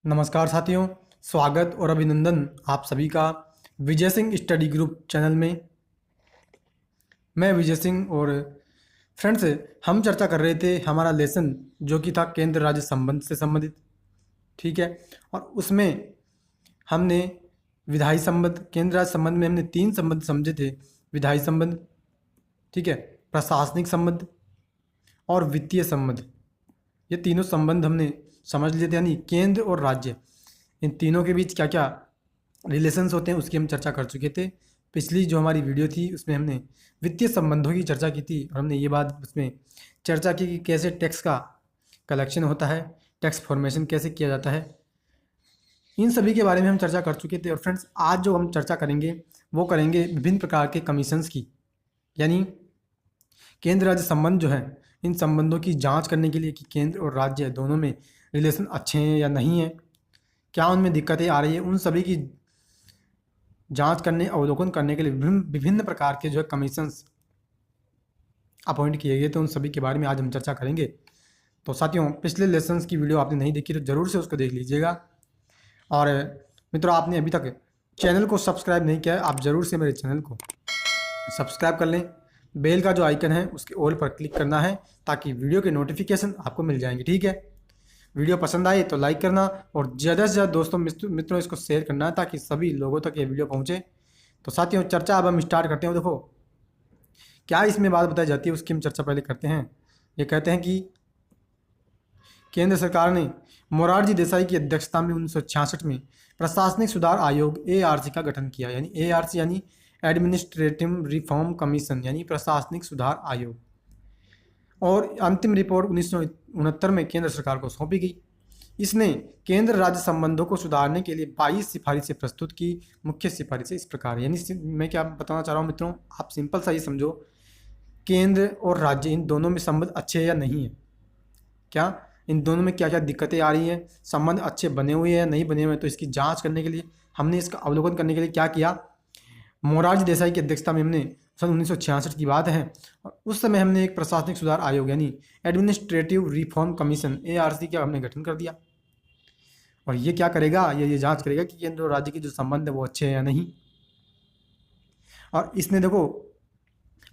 नमस्कार साथियों, स्वागत और अभिनंदन आप सभी का Vijay Singh study group channel में। मैं विजय सिंह और फ्रेंड्स हम चर्चा कर रहे थे हमारा लेसन जो कि था केंद्र राज्य संबंध से संबंधित। ठीक है, और उसमें हमने विधायी संबंध, केंद्र राज्य संबंध में हमने 3 संबंध समझे थे। विधायी संबंध, ठीक है, प्रशासनिक संबंध और वित्तीय संबंध। ये तीनों संबंध हमने समझ लिए थे, यानी केंद्र और राज्य इन तीनों के बीच क्या क्या रिलेशंस होते हैं उसकी हम चर्चा कर चुके थे। पिछली जो हमारी वीडियो थी उसमें हमने वित्तीय संबंधों की चर्चा की थी और हमने ये बात उसमें चर्चा की कि कैसे टैक्स का कलेक्शन होता है, टैक्स फॉर्मेशन कैसे किया जाता है, इन सभी के बारे में हम चर्चा कर चुके थे। और फ्रेंड्स आज जो हम चर्चा करेंगे वो करेंगे विभिन्न प्रकार के कमीशंस की, यानी केंद्र राज्य संबंध जो है इन संबंधों की जांच करने के लिए कि केंद्र और राज्य दोनों में रिलेशन अच्छे हैं या नहीं है, क्या उनमें दिक्कतें आ रही है, उन सभी की जांच करने, अवलोकन करने के लिए विभिन्न प्रकार के जो है कमीशंस अपॉइंट किए गए थे। उन सभी के बारे में आज हम चर्चा करेंगे। तो साथियों, पिछले लेसन्स की वीडियो आपने नहीं देखी तो ज़रूर से उसको देख लीजिएगा। और मित्रों, आपने अभी तक चैनल को सब्सक्राइब नहीं किया है, आप ज़रूर से मेरे चैनल को सब्सक्राइब कर लें। बेल का जो आइकन है उसके ऑल पर क्लिक करना है ताकि वीडियो के नोटिफिकेशन आपको मिल जाएंगे। ठीक है, वीडियो पसंद आए तो लाइक करना और ज़्यादा से ज़्यादा दोस्तों मित्रों इसको शेयर करना है ताकि सभी लोगों तक ये वीडियो पहुँचे। तो साथियों, चर्चा अब हम स्टार्ट करते हैं। देखो क्या इसमें बात बताई जाती है उसकी हम चर्चा पहले करते हैं। ये कहते हैं कि केंद्र सरकार ने मोरारजी देसाई की अध्यक्षता में 1966 में प्रशासनिक सुधार आयोग ARC का गठन किया, यानी ARC यानी एडमिनिस्ट्रेटिव रिफॉर्म कमीशन, यानी प्रशासनिक सुधार आयोग। और अंतिम रिपोर्ट 1969 में केंद्र सरकार को सौंपी गई। इसने केंद्र राज्य संबंधों को सुधारने के लिए 22 सिफारिशें प्रस्तुत की। मुख्य सिफारिशें इस प्रकार, यानी मैं क्या बताना चाह रहा हूँ मित्रों, आप सिंपल सा ये समझो, केंद्र और राज्य इन दोनों में संबंध अच्छे हैं या नहीं है, क्या इन दोनों में क्या क्या दिक्कतें आ रही हैं, संबंध अच्छे बने हुए हैं या नहीं बने हुए हैं। तो इसकी जांच करने के लिए हमने इसका अवलोकन करने के लिए क्या किया, मोरारजी देसाई की अध्यक्षता में हमने सन 1966 की बात है, और उस समय हमने एक प्रशासनिक सुधार आयोग यानी एडमिनिस्ट्रेटिव रिफॉर्म कमीशन ARC का हमने गठन कर दिया। और ये क्या करेगा, ये जांच करेगा कि केंद्र और राज्य के जो संबंध है वो अच्छे हैं या नहीं। और इसने देखो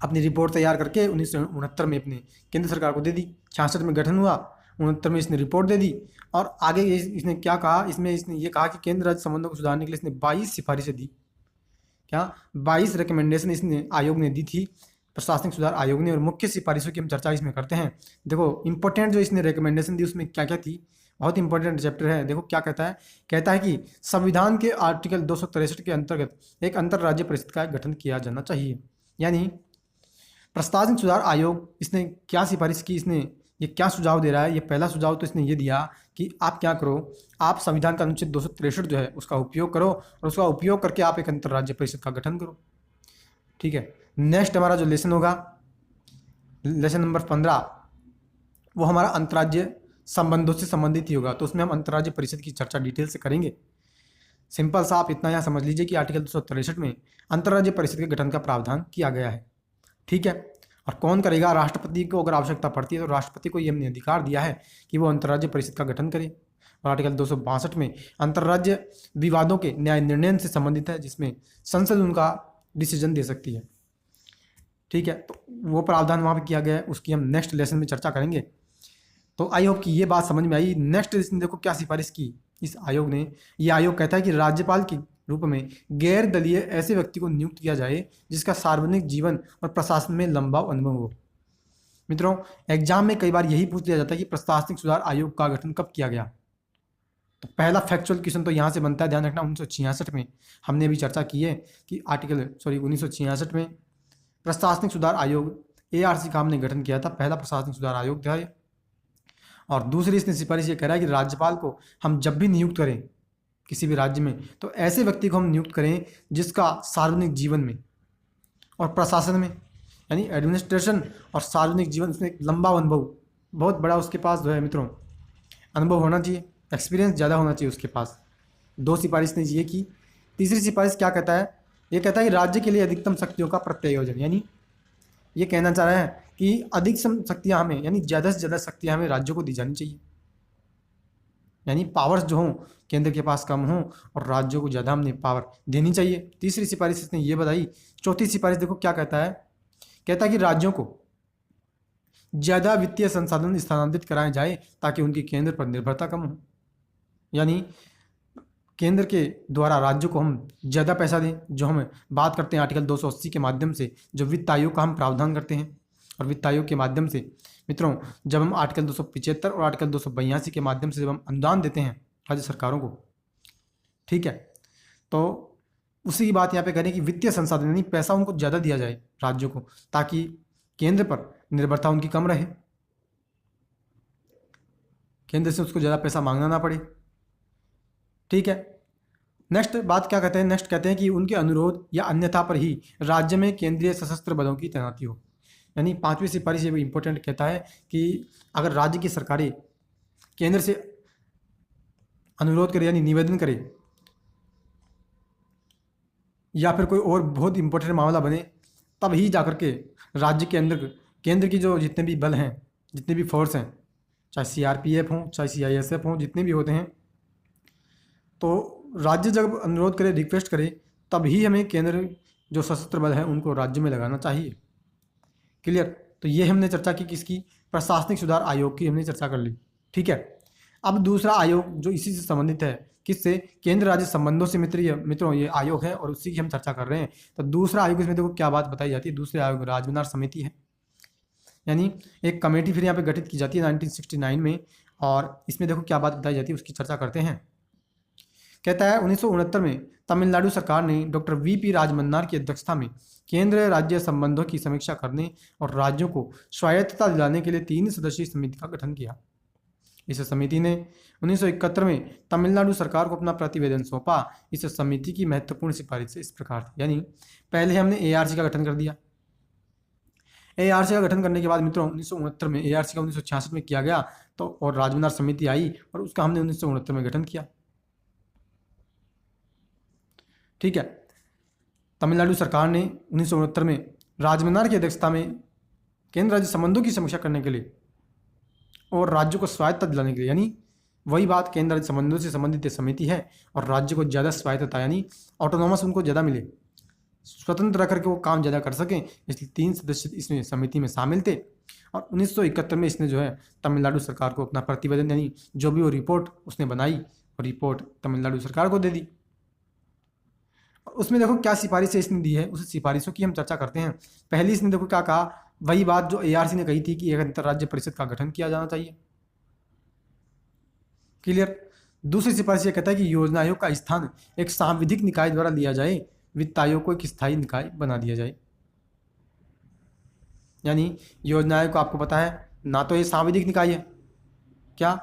अपनी रिपोर्ट तैयार करके 1969 में अपने केंद्र सरकार को दे दी। 66 में गठन हुआ, 69 में इसने रिपोर्ट दे दी। और आगे इसने क्या कहा, इसने ये कहा कि केंद्र राज्य संबंधों को सुधारने के लिए इसने 22 सिफारिशें दी। क्या 22 रिकमेंडेशन इसने आयोग ने दी थी, प्रशासनिक सुधार आयोग ने। और मुख्य सिफारिशों की हम चर्चा इसमें करते हैं। देखो इंपॉर्टेंट जो इसने रिकमेंडेशन दी उसमें क्या क्या थी, बहुत इंपॉर्टेंट चैप्टर है। देखो क्या कहता है कि संविधान के आर्टिकल 263 के अंतर्गत एक अंतर्राज्यीय परिषद का गठन किया जाना चाहिए। यानी प्रशासनिक सुधार आयोग इसने क्या सिफारिश की, इसने ये क्या सुझाव दे रहा है। ये पहला सुझाव तो इसने ये दिया कि आप क्या करो, आप संविधान का अनुच्छेद 263 जो है उसका उपयोग करो और उसका उपयोग करके आप एक अंतर्राज्यीय परिषद का गठन करो। ठीक है, नेक्स्ट हमारा जो लेसन होगा, लेसन नंबर 15, वो हमारा अंतर्राज्यीय संबंधों से संबंधित ही होगा। तो उसमें हम अंतर्राज्यीय परिषद की चर्चा डिटेल से करेंगे। सिंपल सा आप इतना यहाँ समझ लीजिए कि आर्टिकल 263 में अंतर्राज्यीय परिषद के गठन का प्रावधान किया गया है। ठीक है, और कौन करेगा, राष्ट्रपति को अगर आवश्यकता पड़ती है तो राष्ट्रपति को ये हमने अधिकार दिया है कि वो अंतर्राज्यीय परिषद का गठन करे। और आर्टिकल 262 में अंतर्राज्यीय विवादों के न्याय निर्णय से संबंधित है, जिसमें संसद उनका डिसीजन दे सकती है। ठीक है, तो वो प्रावधान वहाँ पर किया गया है, उसकी हम नेक्स्ट लेसन में चर्चा करेंगे। तो आई होप कि ये बात समझ में आई। नेक्स्ट इसने देखो क्या सिफारिश की इस आयोग ने। ये आयोग कहता है कि राज्यपाल की रूप में गैर दलीय ऐसे व्यक्ति को नियुक्त किया जाए जिसका सार्वजनिक जीवन और प्रशासन में लंबा अनुभव हो। मित्रों, एग्जाम में कई बार यही पूछ लिया जाता है कि प्रशासनिक सुधार आयोग का गठन कब किया गया। तो पहला फैक्चुअल क्वेश्चन तो यहाँ से बनता है, ध्यान रखना। 1966 में हमने भी चर्चा की है कि 1966 में प्रशासनिक सुधार आयोग ARC का हमने गठन किया था, पहला प्रशासनिक सुधार आयोग था। और दूसरी इसने सिफारिश ये कह रहा है कि राज्यपाल को हम जब भी नियुक्त करें किसी भी राज्य में तो ऐसे व्यक्ति को हम नियुक्त करें जिसका सार्वजनिक जीवन में और प्रशासन में, यानी एडमिनिस्ट्रेशन और सार्वजनिक जीवन, उसमें एक लंबा अनुभव, बहुत बड़ा उसके पास जो है मित्रों अनुभव होना चाहिए, एक्सपीरियंस ज़्यादा होना चाहिए उसके पास। 2 सिफारिश ने ये की। तीसरी सिफारिश क्या कहता है, ये कहता है कि राज्य के लिए अधिकतम शक्तियों का प्रत्यायोजन, यानी ये कहना चाह रहा है कि अधिक शक्तियाँ हमें, यानी ज़्यादा से ज़्यादा शक्तियाँ हमें राज्यों को दी जानी चाहिए। यानी पावर्स जो हों केंद्र के पास कम हों और राज्यों को ज़्यादा हमने पावर देनी चाहिए। तीसरी सिफारिश इसने ये बताई। चौथी सिफारिश देखो क्या कहता है, कहता है कि राज्यों को ज़्यादा वित्तीय संसाधन स्थानांतरित कराए जाए ताकि उनकी केंद्र पर निर्भरता कम हो। यानी केंद्र के द्वारा राज्यों को हम ज़्यादा पैसा दें, जो हम बात करते हैं आर्टिकल 280 के माध्यम से, जो वित्त आयोग का हम प्रावधान करते हैं। और वित्त आयोग के माध्यम से मित्रों जब हम आर्टिकल 275 और आर्टिकल 282 के माध्यम से जब हम अनुदान देते हैं राज्य सरकारों को, ठीक है, तो उसी की बात यहाँ पे करें कि वित्तीय संसाधन यानी पैसा उनको ज़्यादा दिया जाए राज्यों को, ताकि केंद्र पर निर्भरता उनकी कम रहे, केंद्र से उसको ज़्यादा पैसा मांगना ना पड़े। ठीक है, नेक्स्ट बात क्या कहते हैं, नेक्स्ट कहते हैं कि उनके अनुरोध या अन्यथा पर ही राज्य में केंद्रीय सशस्त्र बलों की तैनाती हो। यानी पांचवी सिफारिश ये भी इंपॉर्टेंट कहता है कि अगर राज्य की सरकारें केंद्र से अनुरोध करे यानी निवेदन करे या फिर कोई और बहुत इंपॉर्टेंट मामला बने, तब ही जाकर के राज्य के अंदर केंद्र की जो जितने भी बल हैं, जितने भी फोर्स हैं, चाहे सीआरपीएफ हों चाहे सीआईएसएफ हों, जितने भी होते हैं, तो राज्य जब अनुरोध करे रिक्वेस्ट करे तभी हमें केंद्र जो सशस्त्र बल हैं उनको राज्य में लगाना चाहिए। क्लियर। तो ये हमने चर्चा की किसकी, प्रशासनिक सुधार आयोग की हमने चर्चा कर ली। ठीक है, अब दूसरा आयोग जो इसी से संबंधित है, किससे, केंद्र राज्य संबंधों से मित्रों ये आयोग है और उसी की हम चर्चा कर रहे हैं। तो दूसरा आयोग इसमें देखो क्या बात बताई जाती है, दूसरे आयोग राजमनार समिति है। यानी एक कमेटी फिर यहाँ पे गठित की जाती है 1969 में, और इसमें देखो क्या बात बताई जाती है उसकी चर्चा करते हैं। कहता है 1969 में तमिलनाडु सरकार ने डॉक्टर वीपी राजमन्नार की अध्यक्षता में केंद्र राज्य संबंधों की समीक्षा करने और राज्यों को स्वायत्तता दिलाने के लिए 3 सदस्यीय समिति का गठन किया। इस समिति ने 1971 में तमिलनाडु सरकार को अपना प्रतिवेदन सौंपा। इस समिति की महत्वपूर्ण सिफारिश इस प्रकार थी। यानी पहले हमने एआरसी का गठन कर दिया, एआरसी का गठन करने के बाद मित्रों 1969 में एआरसी का 1966 में किया गया, तो और राजमन्नार समिति आई और उसका हमने 1969 में गठन किया। ठीक है, तमिलनाडु सरकार ने 1969 में राजमन्नार की अध्यक्षता में केंद्र राज्य संबंधों की समीक्षा करने के लिए और राज्यों को स्वायत्तता दिलाने के लिए, यानी वही बात, केंद्र राज्य संबंधों से संबंधित समिति है और राज्य को ज़्यादा स्वायत्तता यानी ऑटोनॉमस उनको ज़्यादा मिले, स्वतंत्र रह करके वो काम ज़्यादा कर सकें, इसलिए 3 सदस्य इसमें समिति में शामिल थे। और 1971 में इसने जो है तमिलनाडु सरकार को अपना प्रतिवेदन यानी जो भी वो रिपोर्ट उसने बनाई और रिपोर्ट तमिलनाडु सरकार को दे दी। उसमें देखो क्या सिफारिशें इसने दी है, उस सिफारिशों की हम चर्चा करते हैं। पहली इसने देखो क्या कहा, वही बात जो एआरसी ने कही थी कि एक अंतर्राज्य परिषद का गठन किया जाना चाहिए। क्लियर। दूसरी सिफारिश ये कहता है कि योजना आयोग का स्थान एक सांविधिक निकाय द्वारा लिया जाए, वित्त आयोग को एक स्थायी निकाय बना दिया जाए। यानी योजना आयोग को आपको पता है ना तो ये सांविधिक निकाय है, क्या,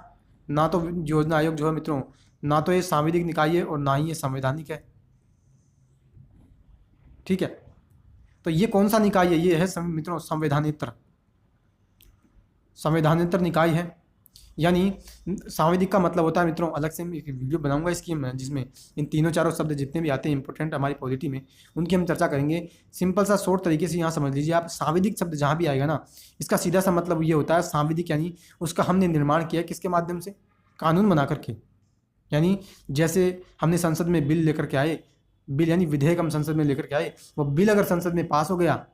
ना तो योजना आयोग जो है मित्रों, ना तो ये सांविधिक निकाय है और ना ही ये संवैधानिक है। ठीक है, तो ये कौन सा निकाय है, ये है मित्रों संवैधानेतर, संवैधानेतर निकाय है। यानी सांविधिक का मतलब होता है मित्रों, अलग से एक वीडियो बनाऊंगा इसकी मैं, जिसमें इन तीनों चारों शब्द जितने भी आते हैं इंपॉर्टेंट हमारी पॉलिटी में, उनकी हम चर्चा करेंगे। सिंपल सा शॉर्ट तरीके से यहाँ समझ लीजिए आप, सांविधिक शब्द जहाँ भी आएगा ना, इसका सीधा सा मतलब ये होता है सांविधिक यानी उसका हमने निर्माण किया किसके माध्यम से, कानून बना करके। यानी जैसे हमने संसद में बिल लेकर के आए, बिल यानी विधेयक हम संसद में लेकर के आए, वो बिल अगर संसद में पास हो गया,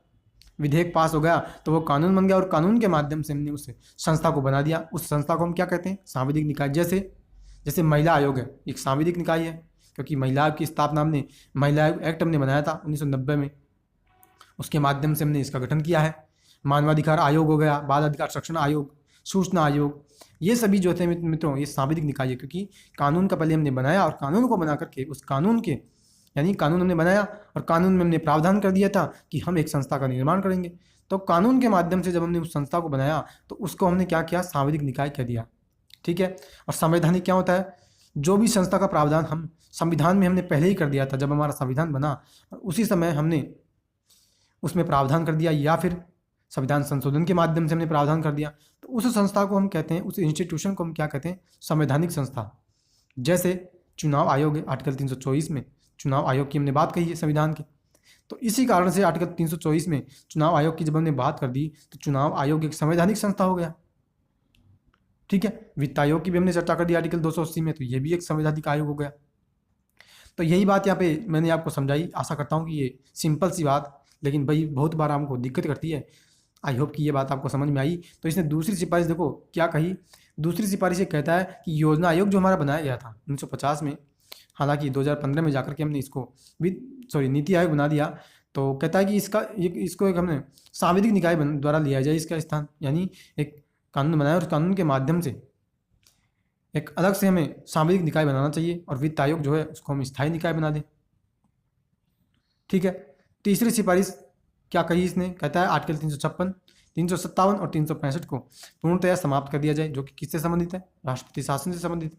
विधेयक पास हो गया, तो वो कानून बन गया और कानून के माध्यम से हमने उस संस्था को बना दिया। उस संस्था को हम क्या कहते हैं, सांविधिक निकाय। जैसे महिला आयोग है, एक सांविधिक निकाय है, क्योंकि महिला आयोग की स्थापना हमने महिला आयोग एक्ट हमने बनाया था 1990 में, उसके माध्यम से हमने इसका गठन किया है। मानवाधिकार आयोग हो गया, बाल अधिकार संरक्षण आयोग, सूचना आयोग, ये सभी जो थे मित्रों ये सांविधिक निकाय है, क्योंकि कानून का पहले हमने बनाया और कानून को बना करके उस कानून के यानी कानून हमने बनाया और कानून में हमने प्रावधान कर दिया था कि हम एक संस्था का निर्माण करेंगे। तो कानून के माध्यम से जब हमने उस संस्था को बनाया तो उसको हमने क्या किया, सांविधिक निकाय कह दिया। ठीक है, और संवैधानिक क्या होता है, जो भी संस्था का प्रावधान हम संविधान में हमने पहले ही कर दिया था, जब हमारा संविधान बना और उसी समय हमने उसमें प्रावधान कर दिया या फिर संविधान संशोधन के माध्यम से हमने प्रावधान कर दिया, तो उस संस्था को हम कहते हैं, उस इंस्टीट्यूशन को हम क्या कहते हैं, संवैधानिक संस्था। जैसे चुनाव आयोग है, आर्टिकल 324 में चुनाव आयोग की हमने बात कही है संविधान की, तो इसी कारण से आर्टिकल 324 में चुनाव आयोग की जब हमने बात कर दी तो चुनाव आयोग एक संवैधानिक संस्था हो गया। ठीक है, वित्त आयोग की भी हमने चर्चा कर दी आर्टिकल 280 में, तो ये भी एक संवैधानिक आयोग हो गया। तो यही बात यहाँ पे मैंने आपको समझाई। आशा करता हूँ कि ये सिंपल सी बात, लेकिन भाई बहुत बार हमको दिक्कत करती है। आई होप कि ये बात आपको समझ में आई। तो इसने दूसरी सिफारिश देखो क्या कही। दूसरी सिफारिश ये कहता है कि योजना आयोग जो हमारा बनाया गया था 1950 में, हालांकि 2015 में जाकर के हमने इसको नीति आयोग बना दिया, तो कहता है कि इसको एक हमने सांविधिक निकाय द्वारा लिया जाए इसका स्थान, यानी एक कानून बनाया और उस कानून के माध्यम से एक अलग से हमें सांविधिक निकाय बनाना चाहिए, और वित्त आयोग जो है उसको हम स्थायी निकाय बना दें। ठीक है। तीसरी सिफारिश क्या कही इसने, कहता है आर्टिकल 356, 357 और 365 को पूर्णतया समाप्त कर दिया जाए, जो कि किससे संबंधित है, राष्ट्रपति शासन से संबंधित है।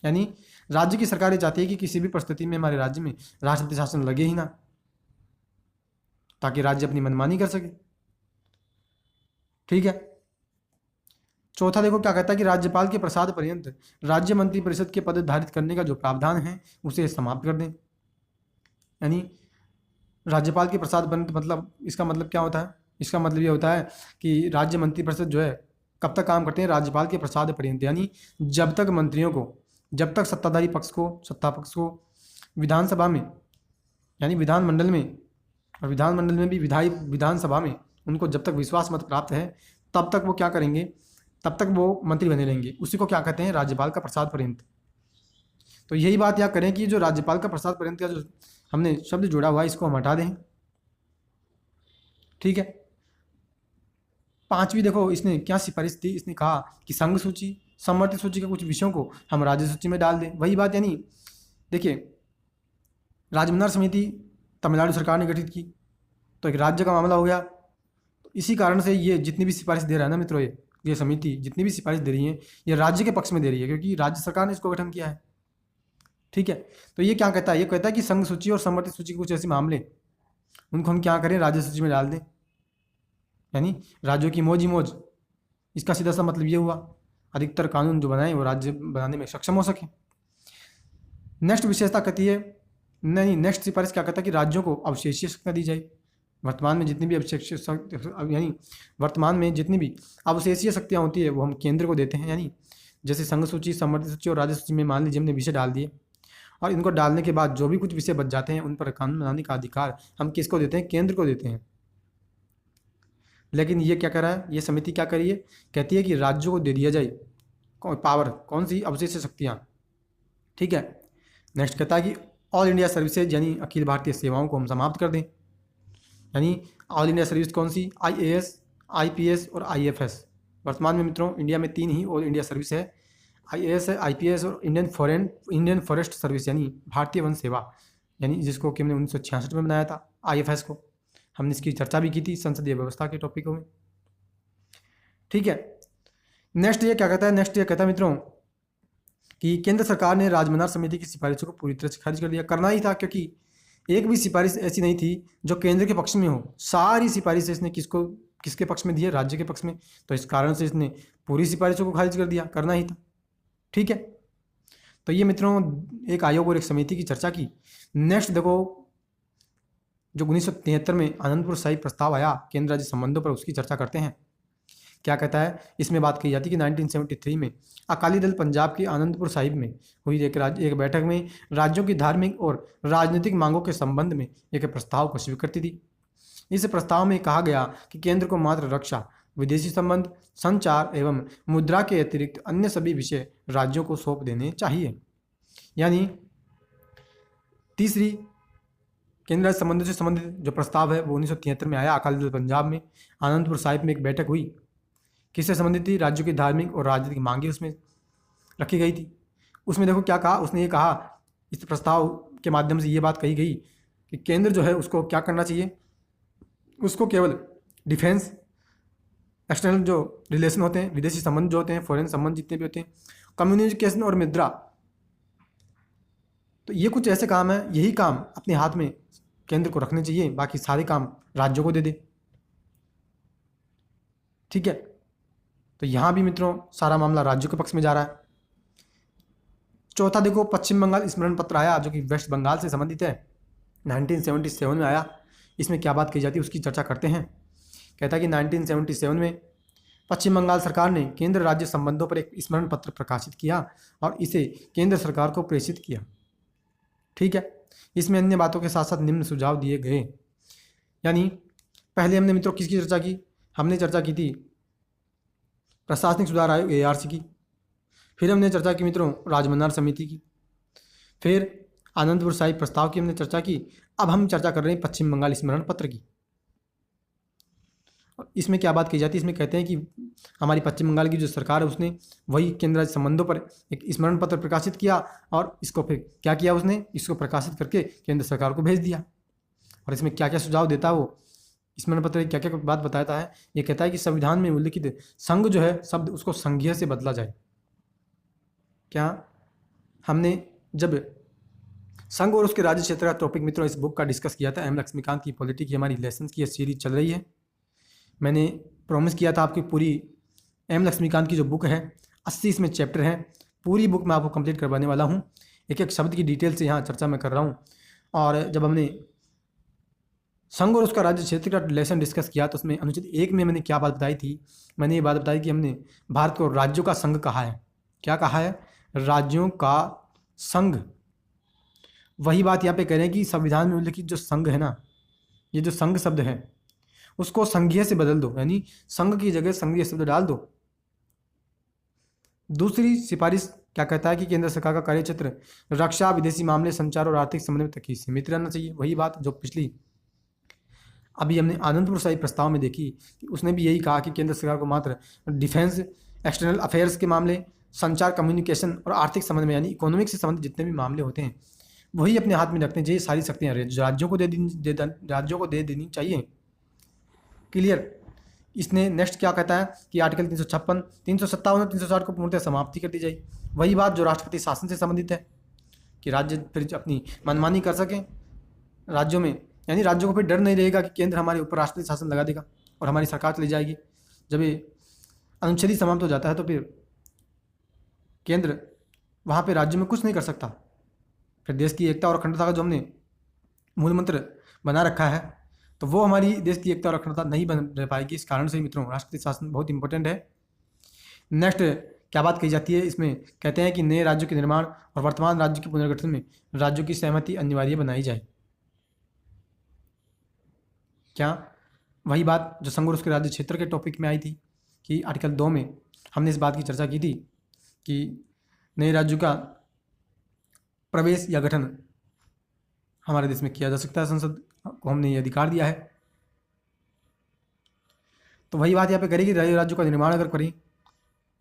यानी राज्य की सरकार ये चाहती है कि किसी भी परिस्थिति में हमारे राज्य में राष्ट्रपति शासन लगे ही ना, ताकि राज्य अपनी मनमानी कर सके। ठीक है। चौथा देखो क्या कहता है कि राज्यपाल के प्रसाद पर्यंत राज्य मंत्री परिषद के पद धारित करने का जो प्रावधान है उसे समाप्त कर दें। यानी राज्यपाल के प्रसाद पर्यंत मतलब इसका मतलब क्या होता है, इसका मतलब ये होता है कि राज्य मंत्री परिषद जो है कब तक काम करते हैं, राज्यपाल के प्रसाद पर्यंत, यानी जब तक मंत्रियों को, जब तक सत्ता पक्ष को विधानसभा में, यानी विधानमंडल में, और विधानमंडल में भी विधानसभा में उनको जब तक विश्वास मत प्राप्त है, तब तक वो क्या करेंगे, तब तक वो मंत्री बने रहेंगे। उसी को क्या कहते हैं, राज्यपाल का प्रसाद पर्यंत। तो यही बात यहाँ करें कि जो राज्यपाल का प्रसाद पर्यंत का जो हमने शब्द जोड़ा हुआ है इसको हम हटा दें। ठीक है। पांचवी देखो इसने क्या सिफारिश दी, इसने कहा कि संघ सूची, समवर्ती सूची के कुछ विषयों को हम राज्य सूची में डाल दें। वही बात, यानी देखिए राजमंदार समिति तमिलनाडु सरकार ने गठित की, तो एक राज्य का मामला हो गया। तो इसी कारण से ये जितनी भी सिफारिश दे रहा है ना मित्रों, ये समिति जितनी भी सिफारिश दे रही है ये राज्य के पक्ष में दे रही है, क्योंकि राज्य सरकार ने इसको गठन किया है। ठीक है। तो ये क्या कहता है, ये कहता है कि संघ सूची और समवर्ती सूची के कुछ ऐसे मामले, उनको हम क्या करें, राज्य सूची में डाल दें। यानी राज्यों की मौज ही मौज, इसका सीधा सा मतलब ये हुआ अधिकतर कानून जो बनाए वो राज्य बनाने में सक्षम हो सके। नेक्स्ट विशेषता कहती है, नहीं नेक्स्ट सिफारिश क्या कहता है कि राज्यों को अवशेषीय शक्तियाँ दी जाए। वर्तमान में जितनी भी अवशेषीय शक्तियाँ होती है वो हम केंद्र को देते हैं। यानी जैसे संघ सूची, समवर्ती सूची और राज्य सूची में मान लीजिए हमने विषय डाल दिए, और इनको डालने के बाद जो भी कुछ विषय बच जाते हैं उन पर कानून बनाने का अधिकार हम किसको देते हैं, केंद्र को देते हैं। लेकिन ये क्या कर रहा है, ये समिति क्या कर रही है, कहती है कि राज्यों को दे दिया जाए पावर, कौन सी, अवशेष शक्तियाँ। ठीक है। नेक्स्ट कहता है कि ऑल इंडिया सर्विसेज, यानी अखिल भारतीय सेवाओं को हम समाप्त कर दें। यानी ऑल इंडिया सर्विस कौन सी, IAS, IPS और IFS। वर्तमान में मित्रों इंडिया में 3 ही ऑल इंडिया सर्विस है, IAS है, IPS और इंडियन फॉरेस्ट सर्विस, यानी भारतीय वन सेवा, यानी जिसको कि हमने 1966 में बनाया था। IFS को हमने इसकी चर्चा भी की थी संसदीय व्यवस्था के टॉपिकों में। ठीक है। नेक्स्ट ये क्या कहता है, नेक्स्ट ये कहता है मित्रों कि केंद्र सरकार ने राजमंदार समिति की सिफारिशों को पूरी तरह से खारिज कर दिया। करना ही था, क्योंकि एक भी सिफारिश ऐसी नहीं थी जो केंद्र के पक्ष में हो। सारी सिफारिश इसने किसके पक्ष में दी है, राज्य के पक्ष में। तो इस कारण से इसने पूरी सिफारिशों को खारिज कर दिया, करना ही था। ठीक है। तो ये मित्रों एक आयोग और एक समिति की चर्चा की। नेक्स्ट देखो जो 1973 में आनंदपुर साहिब प्रस्ताव आया केंद्र राज्य संबंधों पर, उसकी चर्चा करते हैं। क्या कहता है, इसमें बात कही जाती है कि 1973 में अकाली दल पंजाब के आनंदपुर साहिब में हुई एक बैठक में राज्यों की धार्मिक और राजनीतिक मांगों के संबंध में एक प्रस्ताव को स्वीकृति दी। इस प्रस्ताव में कहा गया कि केंद्र को मात्र रक्षा, विदेशी संबंध, संचार एवं मुद्रा के अतिरिक्त अन्य सभी विषय राज्यों को सौंप देने चाहिए। यानी तीसरी केंद्र राज्य संबंधों से संबंधित जो प्रस्ताव है वो 1973 में आया अकाली दल पंजाब में, आनंदपुर साहिब में एक बैठक हुई। किससे संबंधित थी, राज्यों की धार्मिक और राजनीतिक मांगे उसमें रखी गई थी। उसमें देखो क्या कहा, उसने ये कहा, इस प्रस्ताव के माध्यम से ये बात कही गई कि केंद्र जो है उसको क्या करना चाहिए, उसको केवल डिफेंस, एक्सटर्नल जो रिलेशन होते हैं, विदेशी संबंध जो होते हैं, फॉरेन संबंध जितने भी होते हैं, कम्युनिकेशन और मुद्रा, तो ये कुछ ऐसे काम है, यही काम अपने हाथ में केंद्र को रखने चाहिए, बाकी सारे काम राज्यों को दे दे। ठीक है। तो यहाँ भी मित्रों सारा मामला राज्यों के पक्ष में जा रहा है। चौथा देखो पश्चिम बंगाल स्मरण पत्र आया जो कि वेस्ट बंगाल से संबंधित है, 1977 में आया। इसमें क्या बात कही जाती है उसकी चर्चा करते हैं। कहता है कि 1977 में पश्चिम बंगाल सरकार ने केंद्र राज्य संबंधों पर एक स्मरण पत्र प्रकाशित किया और इसे केंद्र सरकार को प्रेषित किया। ठीक है, इसमें अन्य बातों के साथ साथ निम्न सुझाव दिए गए। यानी पहले हमने मित्रों किसकी चर्चा की? हमने चर्चा की थी प्रशासनिक सुधार आयोग ARC की। फिर हमने चर्चा की मित्रों राजमन्नार समिति की। फिर आनंदपुर साहिब प्रस्ताव की हमने चर्चा की। अब हम चर्चा कर रहे हैं पश्चिम बंगाल स्मरण पत्र की। और इसमें क्या बात की जाती है? इसमें कहते हैं कि हमारी पश्चिम बंगाल की जो सरकार है उसने वही केंद्र राज्य संबंधों पर एक स्मरण पत्र प्रकाशित किया और इसको फिर क्या किया उसने? इसको प्रकाशित करके केंद्र सरकार को भेज दिया। और इसमें क्या क्या सुझाव देता है वो स्मरण पत्र, क्या क्या बात बताता है? ये कहता है कि संविधान में उल्लिखित संघ जो है शब्द उसको संघीय से बदला जाए। क्या हमने जब संघ और उसके राज्य क्षेत्र का टॉपिक मित्रों इस बुक का डिस्कस किया था, एम लक्ष्मीकांत की पॉलिटी की हमारी लेसन की सीरीज चल रही है। मैंने प्रॉमिस किया था आपकी पूरी एम लक्ष्मीकांत की जो बुक है 80 इसमें चैप्टर हैं, पूरी बुक मैं आपको कंप्लीट करवाने वाला हूँ। एक एक शब्द की डिटेल से यहाँ चर्चा मैं कर रहा हूँ। और जब हमने संघ और उसका राज्य क्षेत्र का लेसन डिस्कस किया तो उसमें अनुच्छेद 1 में मैंने क्या बात बताई थी? मैंने ये बात बताई कि हमने भारत को राज्यों का संघ कहा है। क्या कहा है? राज्यों का संघ। वही बात यहाँ पे कह रहे हैं कि संविधान में उल्लिखित जो संघ है ना, ये जो संघ शब्द है उसको संघीय से बदल दो, यानी संघ की जगह संघीय शब्द डाल दो। दूसरी सिफारिश क्या कहता है कि केंद्र सरकार का कार्यक्षेत्र रक्षा, विदेशी मामले, संचार और आर्थिक समन्वय तक ही सीमित रहना चाहिए। वही बात जो पिछली अभी हमने आनंदपुर साहिब प्रस्ताव में देखी कि उसने भी यही कहा कि केंद्र सरकार को मात्र डिफेंस, एक्सटर्नल अफेयर्स के मामले, संचार, कम्युनिकेशन और आर्थिक संबंध में यानी इकोनॉमिक से संबंधित जितने भी मामले होते हैं वही अपने हाथ में रखने चाहिए। सारी शक्तियाँ राज्यों को दे देनी चाहिए। क्लियर? इसने नेक्स्ट क्या कहता है कि आर्टिकल 356, 357 और 360 को पूर्णतः समाप्ति कर दी जाए। वही बात जो राष्ट्रपति शासन से संबंधित है कि राज्य फिर अपनी मनमानी कर सकें राज्यों में, यानी राज्यों को फिर डर नहीं रहेगा कि केंद्र हमारे ऊपर राष्ट्रपति शासन लगा देगा और हमारी सरकार चली जाएगी। जब ये अनुच्छेद ही समाप्त हो जाता है तो फिर केंद्र वहाँ पे राज्य में कुछ नहीं कर सकता। फिर देश की एकता और अखंडता का जो हमने मूल मंत्र बना रखा है तो वो हमारी देश की एकता और अखंडता नहीं बन रह पाएगी। इस कारण से मित्रों राष्ट्रपति शासन बहुत इंपॉर्टेंट है। नेक्स्ट क्या बात कही जाती है? इसमें कहते हैं कि नए राज्यों के निर्माण और वर्तमान राज्य के पुनर्गठन में राज्यों की सहमति अनिवार्य बनाई जाए। क्या? वही बात जो संघ और उसके राज्य क्षेत्र के टॉपिक में आई थी कि आर्टिकल 2 में हमने इस बात की चर्चा की थी कि नए राज्यों का प्रवेश या गठन हमारे देश में किया जा सकता है, संसद को हमने ये अधिकार दिया है। तो वही बात यहाँ पे करेगी, राज्यों का निर्माण अगर करें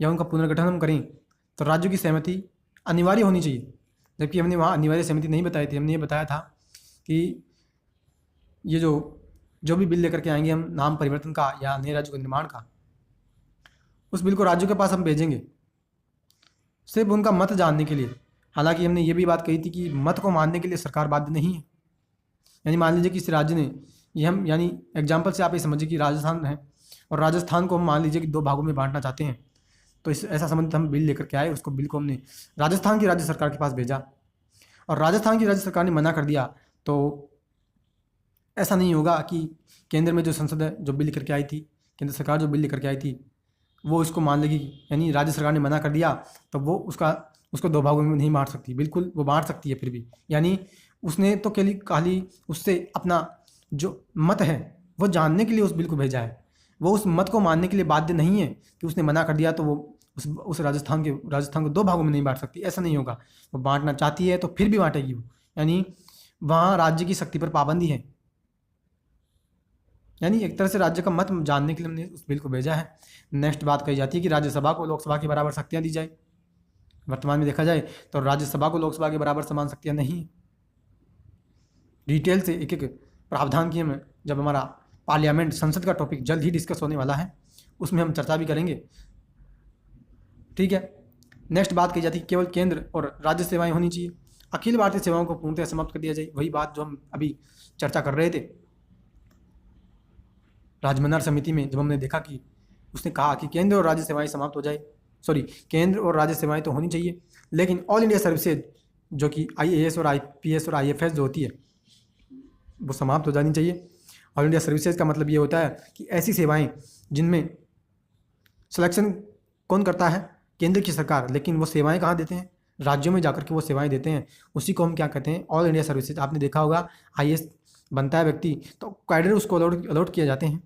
या उनका पुनर्गठन हम करें तो राज्यों की सहमति अनिवार्य होनी चाहिए। जबकि हमने वहाँ अनिवार्य सहमति नहीं बताई थी, हमने ये बताया था कि ये जो भी बिल लेकर के आएंगे हम नाम परिवर्तन का या नए राज्यों के निर्माण का, उस बिल को राज्यों के पास हम भेजेंगे सिर्फ उनका मत जानने के लिए। हालांकि हमने ये भी बात कही थी कि मत को मानने के लिए सरकार बाध्य नहीं है। यानी मान लीजिए कि इस राज्य ने ये हम यानी एग्जाम्पल से आप ये समझिए कि राजस्थान है और राजस्थान को हम मान लीजिए कि 2 भागों में बांटना चाहते हैं, तो इस ऐसा संबंधित हम बिल लेकर के आए, उसको बिल को हमने राजस्थान की राज्य सरकार के पास भेजा और राजस्थान की राज्य सरकार ने मना कर दिया। तो ऐसा नहीं होगा कि केंद्र में जो संसद है जो बिल लेकर के आई थी, केंद्र सरकार जो बिल लेकर के आई थी वो इसको मान लेगी। यानी राज्य सरकार ने मना कर दिया तो वो उसको 2 भागों में नहीं बांट सकती। बिल्कुल वो बांट सकती है फिर भी, यानी उसने तो खाली उससे अपना जो मत है वो जानने के लिए उस बिल को भेजा है। वो उस मत को मानने के लिए बाध्य नहीं है कि उसने मना कर दिया तो वो उस राजस्थान को 2 भागों में नहीं बांट सकती। ऐसा नहीं होगा, वो बांटना चाहती है तो फिर भी बांटेगी वो। यानी वहाँ राज्य की शक्ति पर पाबंदी है। यानी एक तरह से राज्य का मत जानने के लिए हमने उस बिल को भेजा है। नेक्स्ट बात कही जाती है कि राज्यसभा को लोकसभा के बराबर शक्तियाँ दी जाए। वर्तमान में देखा जाए तो राज्यसभा को लोकसभा के बराबर समान शक्तियाँ नहीं है। डिटेल से एक एक प्रावधान की हम जब हमारा पार्लियामेंट संसद का टॉपिक जल्द ही डिस्कस होने वाला है उसमें हम चर्चा भी करेंगे। ठीक है। नेक्स्ट बात कही जाती है केवल केंद्र और राज्य सेवाएं होनी चाहिए, अखिल भारतीय सेवाओं को पूर्णतः समाप्त कर दिया जाए। वही बात जो हम अभी चर्चा कर रहे थे राजमन्नार समिति में, जब हमने देखा कि उसने कहा कि केंद्र और राज्य सेवाएं समाप्त हो जाए, केंद्र और राज्य सेवाएं तो होनी चाहिए लेकिन ऑल इंडिया सर्विसेज जो कि IAS और IPS और IFS जो होती है वो समाप्त हो जानी चाहिए। ऑल इंडिया सर्विसेज का मतलब ये होता है कि ऐसी सेवाएं जिनमें सिलेक्शन कौन करता है? केंद्र की सरकार, लेकिन वो सेवाएं कहाँ देते हैं? राज्यों में जाकर के वो सेवाएं देते हैं। उसी को हम क्या कहते हैं? All India services. आपने देखा होगा आईएएस बनता है व्यक्ति तो कैडर उसको अलॉट अलॉट किए जाते हैं।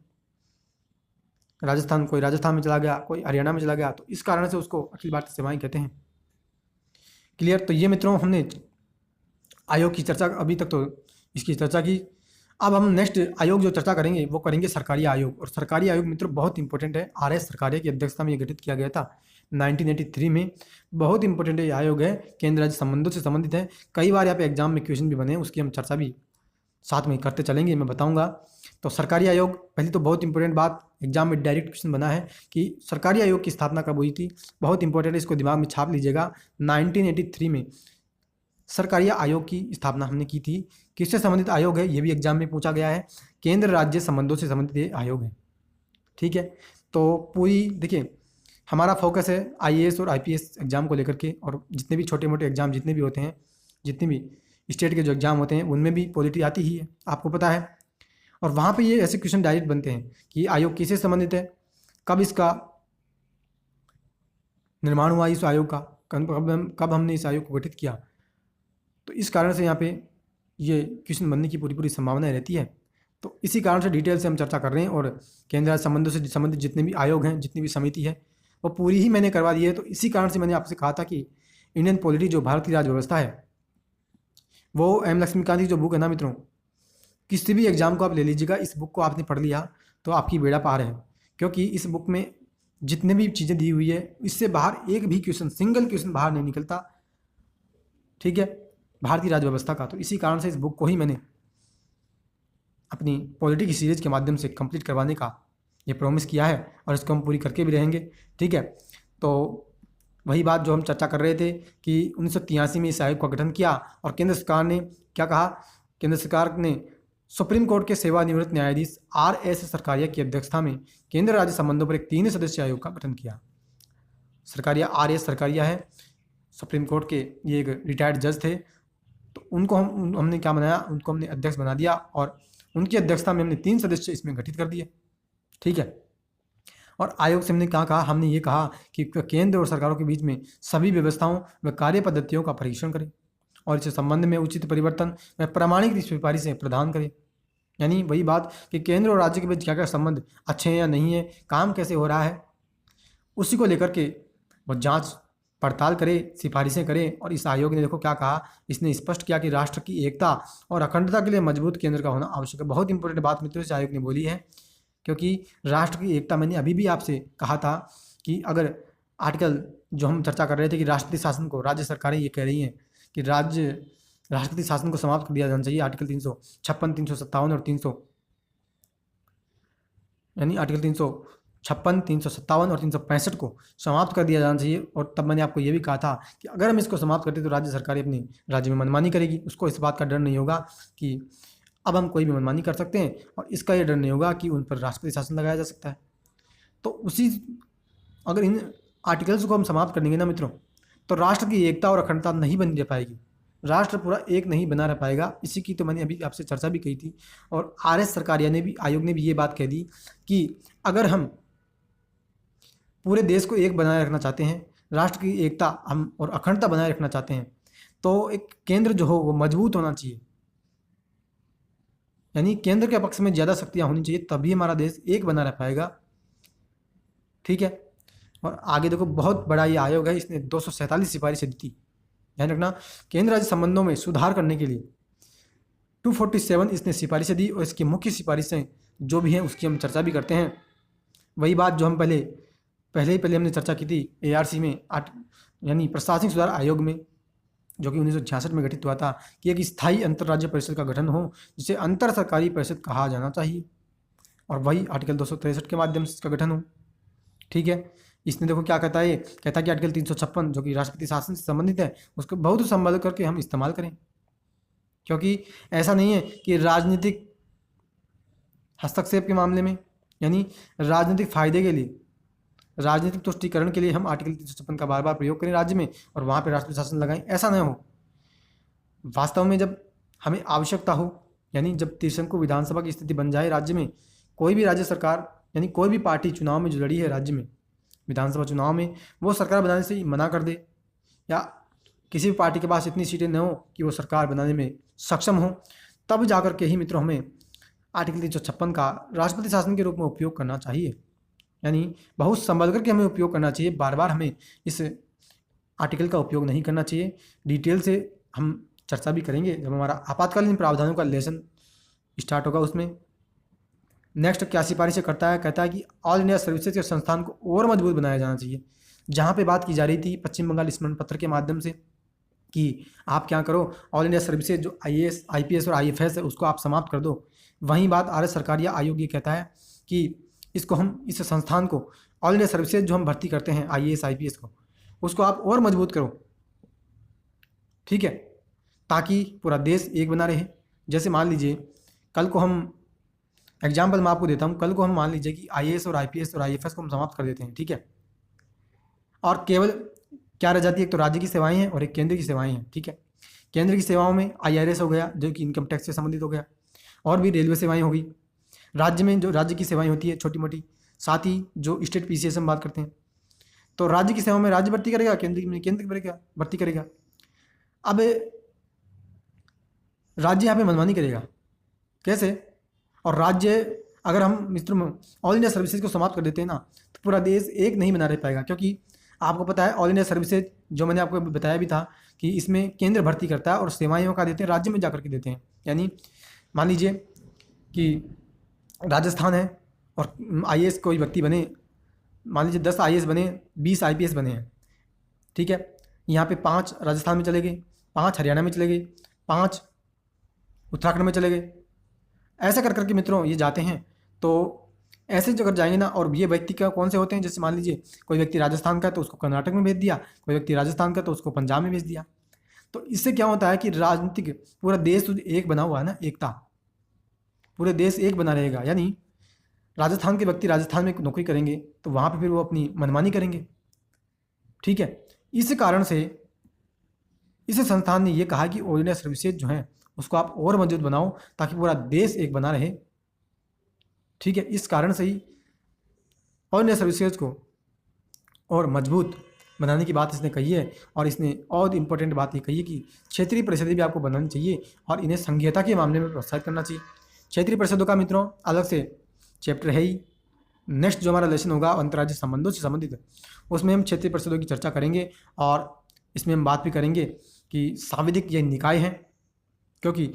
राजस्थान, कोई राजस्थान में चला गया, कोई हरियाणा में चला गया, तो इस कारण से उसको अखिल भारतीय सेवाएं कहते हैं। क्लियर? तो ये मित्रों हमने आयोग की चर्चा अभी तक तो इसकी चर्चा की। अब हम नेक्स्ट आयोग जो चर्चा करेंगे वो करेंगे सरकारी आयोग। और सरकारी आयोग मित्रों बहुत इंपॉर्टेंट है। आर.एस. सरकारिया की अध्यक्षता में ये गठित किया गया था 1983 में। बहुत इंपॉर्टेंट ये आयोग है, केंद्र राज्य संबंधों से संबंधित है। कई बार यहाँ पे एग्जाम में क्वेश्चन भी बने हैं, उसकी हम चर्चा भी साथ में करते चलेंगे, मैं बताऊंगा। तो सरकारी आयोग, पहली तो बहुत इंपॉर्टेंट बात, एग्जाम में डायरेक्ट क्वेश्चन बना है कि सरकारी आयोग की स्थापना कब हुई थी। बहुत इंपॉर्टेंट है, इसको दिमाग में छाप लीजिएगा। 1983 में सरकारी आयोग की स्थापना हमने की थी। किससे संबंधित आयोग है ये भी एग्जाम में पूछा गया है। केंद्र राज्य संबंधों से संबंधित ये आयोग है। ठीक है, तो पूरी देखिए हमारा फोकस है आईएएस और आईपीएस एग्जाम को लेकर के, और जितने भी छोटे मोटे एग्जाम जितने भी होते हैं, जितने भी स्टेट के जो एग्जाम होते हैं उनमें भी पॉलिटी आती ही है, आपको पता है। और वहाँ पे ये ऐसे क्वेश्चन डायरेक्ट बनते हैं कि आयोग किससे संबंधित है, कब इसका निर्माण हुआ इस आयोग का, कब हमने इस आयोग को गठित किया। तो इस कारण से यहाँ पे ये क्वेश्चन बनने की पूरी पूरी संभावना रहती है। तो इसी कारण से डिटेल से हम चर्चा कर रहे हैं। और केंद्र राज्य संबंधों से संबंधित जितने भी आयोग हैं, जितनी भी समिति है, वो पूरी ही मैंने करवा दी है। तो इसी कारण से मैंने आपसे कहा था कि इंडियन पॉलिटी जो भारतीय राज्य व्यवस्था है, वो एम लक्ष्मीकांत की जो बुक है ना मित्रों, किसी भी एग्जाम को आप ले लीजिएगा, इस बुक को आपने पढ़ लिया तो आपकी बेड़ा पार है। क्योंकि इस बुक में जितने भी चीज़ें दी हुई है, इससे बाहर एक भी क्वेश्चन, सिंगल क्वेश्चन बाहर नहीं निकलता। ठीक है, भारतीय राज्य व्यवस्था का। तो इसी कारण से इस बुक को ही मैंने अपनी पॉलिटी की सीरीज के माध्यम से कंप्लीट करवाने का ये प्रॉमिस किया है, और इसको हम पूरी करके भी रहेंगे। ठीक है, तो वही बात जो हम चर्चा कर रहे थे कि 1983 में इस आयोग का गठन किया, और केंद्र सरकार ने क्या कहा? केंद्र सरकार ने सुप्रीम कोर्ट के सेवानिवृत्त न्यायाधीश आर.एस. सरकारिया की अध्यक्षता में केंद्र राज्य संबंधों पर एक 3 सदस्यीय आयोग का गठन किया। सरकारिया, आर.एस. सरकारिया है, सुप्रीम कोर्ट के ये एक रिटायर्ड जज थे। तो उनको हमने क्या बनाया? उनको हमने अध्यक्ष बना दिया, और उनकी अध्यक्षता में हमने 3 सदस्य इसमें गठित कर दिए। ठीक है, और आयोग से हमने क्या कहा? हमने ये कहा कि केंद्र और सरकारों के बीच में सभी व्यवस्थाओं व कार्य पद्धतियों का परीक्षण करें, और इस संबंध में उचित परिवर्तन व प्रमाणिक सिफारिशें प्रदान करें। यानी वही बात कि केंद्र और राज्य के बीच क्या क्या संबंध अच्छे हैं या नहीं है, काम कैसे हो रहा है, उसी को लेकर के वो जांच पड़ताल करे, सिफारिशें करें। और इस आयोग ने देखो क्या कहा, इसने स्पष्ट किया कि राष्ट्र की एकता और अखंडता के लिए मजबूत केंद्र का होना आवश्यक है। बहुत इंपॉर्टेंट बात मित्रों इस आयोग ने बोली है, क्योंकि राष्ट्र की एकता, मैंने अभी भी आपसे कहा था कि अगर आर्टिकल जो हम चर्चा कर रहे थे कि राष्ट्रपति शासन को राज्य सरकारें ये कह रही हैं कि राष्ट्रपति शासन को समाप्त कर दिया जाना चाहिए। आर्टिकल 356, 357 और 300, यानी आर्टिकल 356, 357 और 365 को समाप्त कर दिया जाना चाहिए। और तब मैंने आपको ये भी कहा था कि अगर हम इसको समाप्त करते तो राज्य सरकारें अपनी राज्य में मनमानी करेगी, उसको इस बात का डर नहीं होगा कि अब हम कोई भी मनमानी कर सकते हैं, और इसका ये डर नहीं होगा कि उन पर राष्ट्रपति शासन लगाया जा सकता है। तो उसी अगर इन आर्टिकल्स को हम समाप्त कर देंगे ना मित्रों, तो राष्ट्र की एकता और अखंडता नहीं बनी रह पाएगी, राष्ट्र पूरा एक नहीं बना रह पाएगा। इसी की तो मैंने अभी आपसे चर्चा भी की थी। और आर.एस. सरकारिया ने भी, आयोग ने भी ये बात कह दी कि अगर हम पूरे देश को एक बनाए रखना चाहते हैं, राष्ट्र की एकता हम और अखंडता बनाए रखना चाहते हैं, तो एक केंद्र जो हो वो मजबूत होना चाहिए। यानी केंद्र के पक्ष में ज़्यादा शक्तियाँ होनी चाहिए, तभी हमारा देश एक बना रह पाएगा। ठीक है, और आगे देखो बहुत बड़ा ये आयोग है, इसने 247 सिफारिशें दी थी। ध्यान रखना, केंद्र राज्य संबंधों में सुधार करने के लिए 247 इसने सिफारिशें दी, और इसकी मुख्य सिफारिशें जो भी हैं उसकी हम चर्चा भी करते हैं। वही बात जो हम पहले हमने चर्चा की थी ARC में, यानी प्रशासनिक सुधार आयोग में, जो कि 1966 में गठित हुआ था, कि एक स्थायी अंतर्राज्य परिषद का गठन हो जिसे अंतर सरकारी परिषद कहा जाना चाहिए, और वही आर्टिकल 263 के माध्यम से इसका गठन हो। ठीक है, इसने देखो क्या कहता है, कहता है कि आर्टिकल 356 जो कि राष्ट्रपति शासन से संबंधित है, उसको बहुत संभल करके हम इस्तेमाल करें, क्योंकि ऐसा नहीं है कि राजनीतिक हस्तक्षेप के मामले में, यानी राजनीतिक फायदे के लिए, राजनीतिक तुष्टीकरण के लिए हम आर्टिकल 356 का बार बार प्रयोग करें राज्य में, और वहाँ पर राष्ट्रपति शासन लगाएं, ऐसा न हो। वास्तव में जब हमें आवश्यकता हो, यानी जब त्रिशंकु विधानसभा की स्थिति बन जाए राज्य में, कोई भी राज्य सरकार यानी कोई भी पार्टी चुनाव में जो लड़ी है राज्य में, विधानसभा चुनाव में वो सरकार बनाने से मना कर दे, या किसी भी पार्टी के पास इतनी सीटें न हो कि वो सरकार बनाने में सक्षम हो, तब जाकर के ही मित्रों हमें आर्टिकल 356 का राष्ट्रपति शासन के रूप में उपयोग करना चाहिए। यानी बहुत संभल करके हमें उपयोग करना चाहिए, बार बार हमें इस आर्टिकल का उपयोग नहीं करना चाहिए। डिटेल से हम चर्चा भी करेंगे जब हमारा आपातकालीन प्रावधानों का लेसन स्टार्ट होगा उसमें। नेक्स्ट क्या सिफारिशें करता है, कहता है कि ऑल इंडिया सर्विसेज के संस्थान को और मजबूत बनाया जाना चाहिए। जहाँ पे बात की जा रही थी पश्चिम बंगाल स्मरण पत्र के माध्यम से कि आप क्या करो, ऑल इंडिया सर्विसेज जो IAS IPS और IFS है उसको आप समाप्त कर दो, वहीं बात आर्य सरकारिया आयोग ये कहता है कि इसको हम इस संस्थान को ऑल इंडिया सर्विसेज जो हम भर्ती करते हैं IAS IPS को, उसको आप और मजबूत करो, ठीक है, ताकि पूरा देश एक बना रहे। जैसे मान लीजिए कल को हम एग्जाम्पल मैं आपको देता हूँ, कल को हम मान लीजिए कि IAS और IPS और IFS को हम समाप्त कर देते हैं, ठीक है, और केवल क्या रह जाती है, एक तो राज्य की सेवाएं हैं और एक केंद्र की सेवाएं हैं, ठीक है। केंद्र की सेवाओं में IRS हो गया जो कि इनकम टैक्स से संबंधित हो गया, और भी रेलवे सेवाएं होगी। राज्य में जो राज्य की सेवाएं होती है छोटी मोटी, साथ ही जो स्टेट PCS हम बात करते हैं, तो राज्य की सेवाओं में राज्य भर्ती करेगा, केंद्र में केंद्र भर्ती करेगा। अब राज्य यहाँ पे मनमानी करेगा, कैसे? और राज्य अगर हम मित्रों ऑल इंडिया सर्विसेज को समाप्त कर देते हैं ना, तो पूरा देश एक नहीं बना रह पाएगा, क्योंकि आपको पता है ऑल इंडिया सर्विसेज जो मैंने आपको बताया भी था कि इसमें केंद्र भर्ती करता है और सेवाएं का देते हैं राज्य में जाकर के देते हैं। यानी मान लीजिए कि राजस्थान है और IAS कोई व्यक्ति बने, मान लीजिए 10 IAS बने, 20 IPS बने हैं, ठीक है, यहाँ पे 5 राजस्थान में चले गए, 5 हरियाणा में चले गए, 5 उत्तराखंड में चले गए, ऐसा कर करके मित्रों ये जाते हैं। तो ऐसे अगर जाएंगे ना, और ये व्यक्ति का कौन से होते हैं, जैसे मान लीजिए कोई व्यक्ति राजस्थान का तो उसको कर्नाटक में भेज दिया, कोई व्यक्ति राजस्थान का तो उसको पंजाब में भेज दिया। तो इससे क्या होता है कि राजनीतिक पूरा देश एक बना हुआ है ना, एकता, पूरे देश एक बना रहेगा। यानी राजस्थान के व्यक्ति राजस्थान में नौकरी करेंगे तो वहाँ पे फिर वो अपनी मनमानी करेंगे, ठीक है। इस कारण से इस संस्थान ने ये कहा कि ऑल इंडिया सर्विसेज जो है उसको आप और मजबूत बनाओ ताकि पूरा देश एक बना रहे, ठीक है। इस कारण से ही ऑल इंडिया सर्विसेज को और मजबूत बनाने की बात इसने कही है। और इसने और इम्पोर्टेंट बात ये कही है कि क्षेत्रीय परिषदें भी आपको बनानी चाहिए और इन्हें संघीयता के मामले में प्रोत्साहित करना चाहिए। क्षेत्रीय परिषदों का मित्रों अलग से चैप्टर है ही। नेक्स्ट जो हमारा लेसन होगा अंतर्राज्यीय संबंधों से संबंधित, उसमें हम क्षेत्रीय परिषदों की चर्चा करेंगे और इसमें हम बात भी करेंगे कि सांविधिक ये निकाय हैं, क्योंकि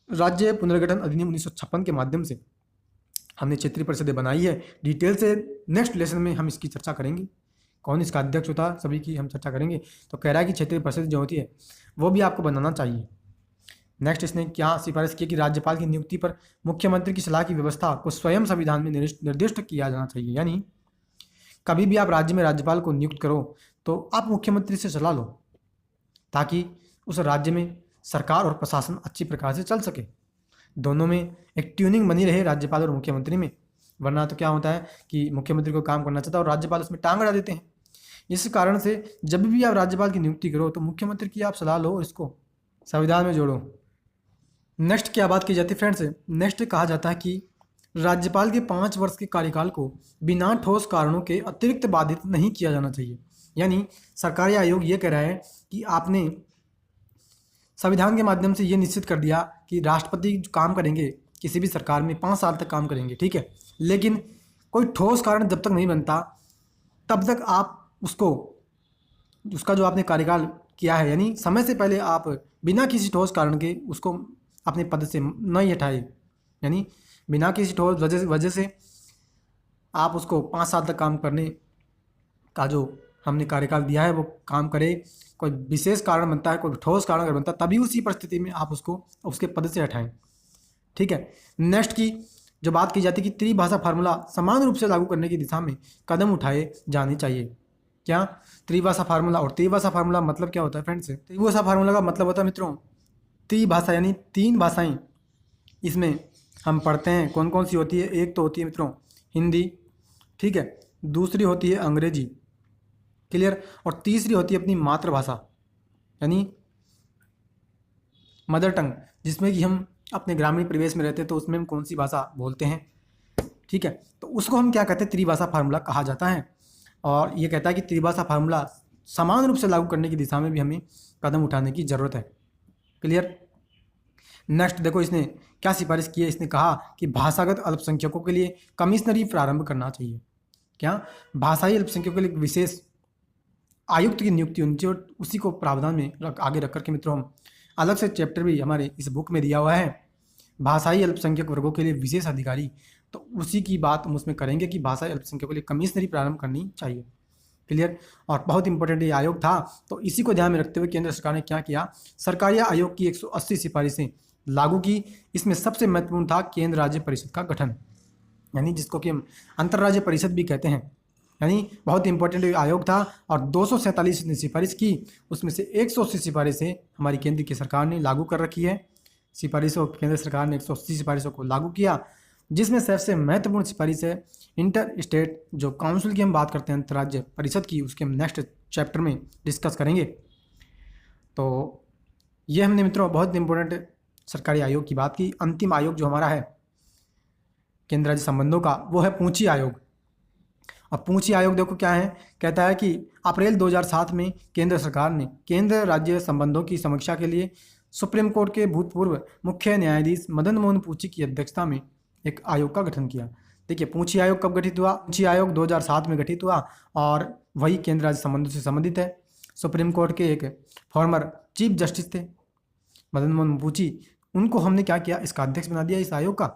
राज्य पुनर्गठन अधिनियम 1956 के माध्यम से हमने क्षेत्रीय परिषदें बनाई है। डिटेल से नेक्स्ट लेसन में हम इसकी चर्चा करेंगे, कौन इसका अध्यक्ष होता है सभी की हम चर्चा करेंगे। तो कह रहा है कि क्षेत्रीय परिषद जो होती है वो भी आपको बनाना चाहिए। नेक्स्ट इसने क्या सिफारिश की कि राज्यपाल की नियुक्ति पर मुख्यमंत्री की सलाह की व्यवस्था को स्वयं संविधान में निर्दिष्ट किया जाना चाहिए। यानी कभी भी आप राज्य में राज्यपाल को नियुक्त करो तो आप मुख्यमंत्री से सलाह लो, ताकि उस राज्य में सरकार और प्रशासन अच्छी प्रकार से चल सके, दोनों में एक ट्यूनिंग बनी रहे राज्यपाल और मुख्यमंत्री में। वरना तो क्या होता है कि मुख्यमंत्री को काम करना चाहता है और राज्यपाल उसमें टांग अड़ा देते हैं। इस कारण से जब भी आप राज्यपाल की नियुक्ति करो तो मुख्यमंत्री की आप सलाह लो, इसको संविधान में जोड़ो। नेक्स्ट क्या बात की जाती है फ्रेंड्स, नेक्स्ट कहा जाता है कि राज्यपाल के 5 वर्ष के कार्यकाल को बिना ठोस कारणों के अतिरिक्त बाधित नहीं किया जाना चाहिए। यानी सरकारी आयोग ये कह रहा है कि आपने संविधान के माध्यम से ये निश्चित कर दिया कि राष्ट्रपति जो काम करेंगे किसी भी सरकार में 5 साल तक काम करेंगे, ठीक है, लेकिन कोई ठोस कारण जब तक नहीं बनता तब तक आप उसका जो आपने कार्यकाल किया है, यानी समय से पहले आप बिना किसी ठोस कारण के उसको अपने पद से नहीं हटाए, यानी बिना किसी ठोस वजह से आप उसको 5 साल तक काम करने का जो हमने कार्यकाल दिया है वो काम करे। कोई विशेष कारण बनता है, कोई ठोस कारण अगर बनता है तभी उसी परिस्थिति में आप उसको उसके पद से हटाएं, ठीक है। नेक्स्ट की जो बात की जाती है कि त्रिभाषा फार्मूला समान रूप से लागू करने की दिशा में कदम उठाए जाने चाहिए। क्या त्रिभाषा फार्मूला, और त्रिभाषा फार्मूला मतलब क्या होता है फ्रेंड्स? त्रिभाषा फार्मूला का मतलब होता है मित्रों त्रिभाषा, यानी 3 भाषाएं इसमें हम पढ़ते हैं। कौन कौन सी होती है? एक तो होती है मित्रों हिंदी, ठीक है, दूसरी होती है अंग्रेजी, क्लियर, और तीसरी होती है अपनी मातृभाषा यानी मदर टंग, जिसमें कि हम अपने ग्रामीण परिवेश में रहते हैं तो उसमें हम कौन सी भाषा बोलते हैं, ठीक है, तो उसको हम क्या कहते हैं त्रिभाषा फार्मूला कहा जाता है। और ये कहता है कि त्रिभाषा फार्मूला समान रूप से लागू करने की दिशा में भी हमें कदम उठाने की ज़रूरत है। क्लियर। नेक्स्ट देखो इसने क्या सिफारिश की है। इसने कहा कि भाषागत अल्पसंख्यकों के लिए कमिश्नरी प्रारंभ करना चाहिए। क्या? भाषाई अल्पसंख्यकों के लिए विशेष आयुक्त की नियुक्ति होनी चाहिए और उसी को प्रावधान में आगे रख करके मित्रों हम अलग से चैप्टर भी हमारे इस बुक में दिया हुआ है, भाषाई अल्पसंख्यक वर्गों के लिए विशेष अधिकारी। तो उसी की बात हम उसमें करेंगे कि भाषाई अल्पसंख्यकों के लिए कमिश्नरी प्रारंभ करनी चाहिए। क्लियर। और बहुत इंपॉर्टेंट ये आयोग था, तो इसी को ध्यान में रखते हुए केंद्र सरकार ने क्या किया, सरकारी आयोग की 180 सिफारिशें लागू की। इसमें सबसे महत्वपूर्ण था केंद्र राज्य परिषद का गठन, यानी जिसको कि हम अंतर्राज्य परिषद भी कहते हैं, यानी बहुत इंपॉर्टेंट आयोग था। और 247 ने सिफारिश की, उसमें से 180 सिफारिशें हमारी केंद्र की सरकार ने लागू कर रखी है। सिफारिशों केंद्र सरकार ने 180 सिफारिशों को लागू किया, जिसमें सबसे महत्वपूर्ण सिफारिश है इंटर स्टेट जो काउंसिल की हम बात करते हैं, अंतर्राज्य परिषद की, उसके हम नेक्स्ट चैप्टर में डिस्कस करेंगे। तो ये हमने मित्रों बहुत इंपॉर्टेंट सरकारी आयोग की बात की। अंतिम आयोग जो हमारा है केंद्र राज्य संबंधों का, वो है पूंची आयोग। और पूंची आयोग देखो क्या है, कहता है कि अप्रैल 2007 में केंद्र सरकार ने केंद्र राज्य संबंधों की समीक्षा के लिए सुप्रीम कोर्ट के भूतपूर्व मुख्य न्यायाधीश मदन मोहन पूंची की अध्यक्षता में एक आयोग का गठन किया। देखिए पूंची आयोग कब गठित हुआ? पूंची आयोग 2007 में गठित हुआ और वही केंद्र राज्य संबंधों से संबंधित है। सुप्रीम कोर्ट के एक फॉर्मर चीफ जस्टिस थे मदन मोहन पूंची, उनको हमने क्या किया, इसका अध्यक्ष बना दिया इस आयोग का।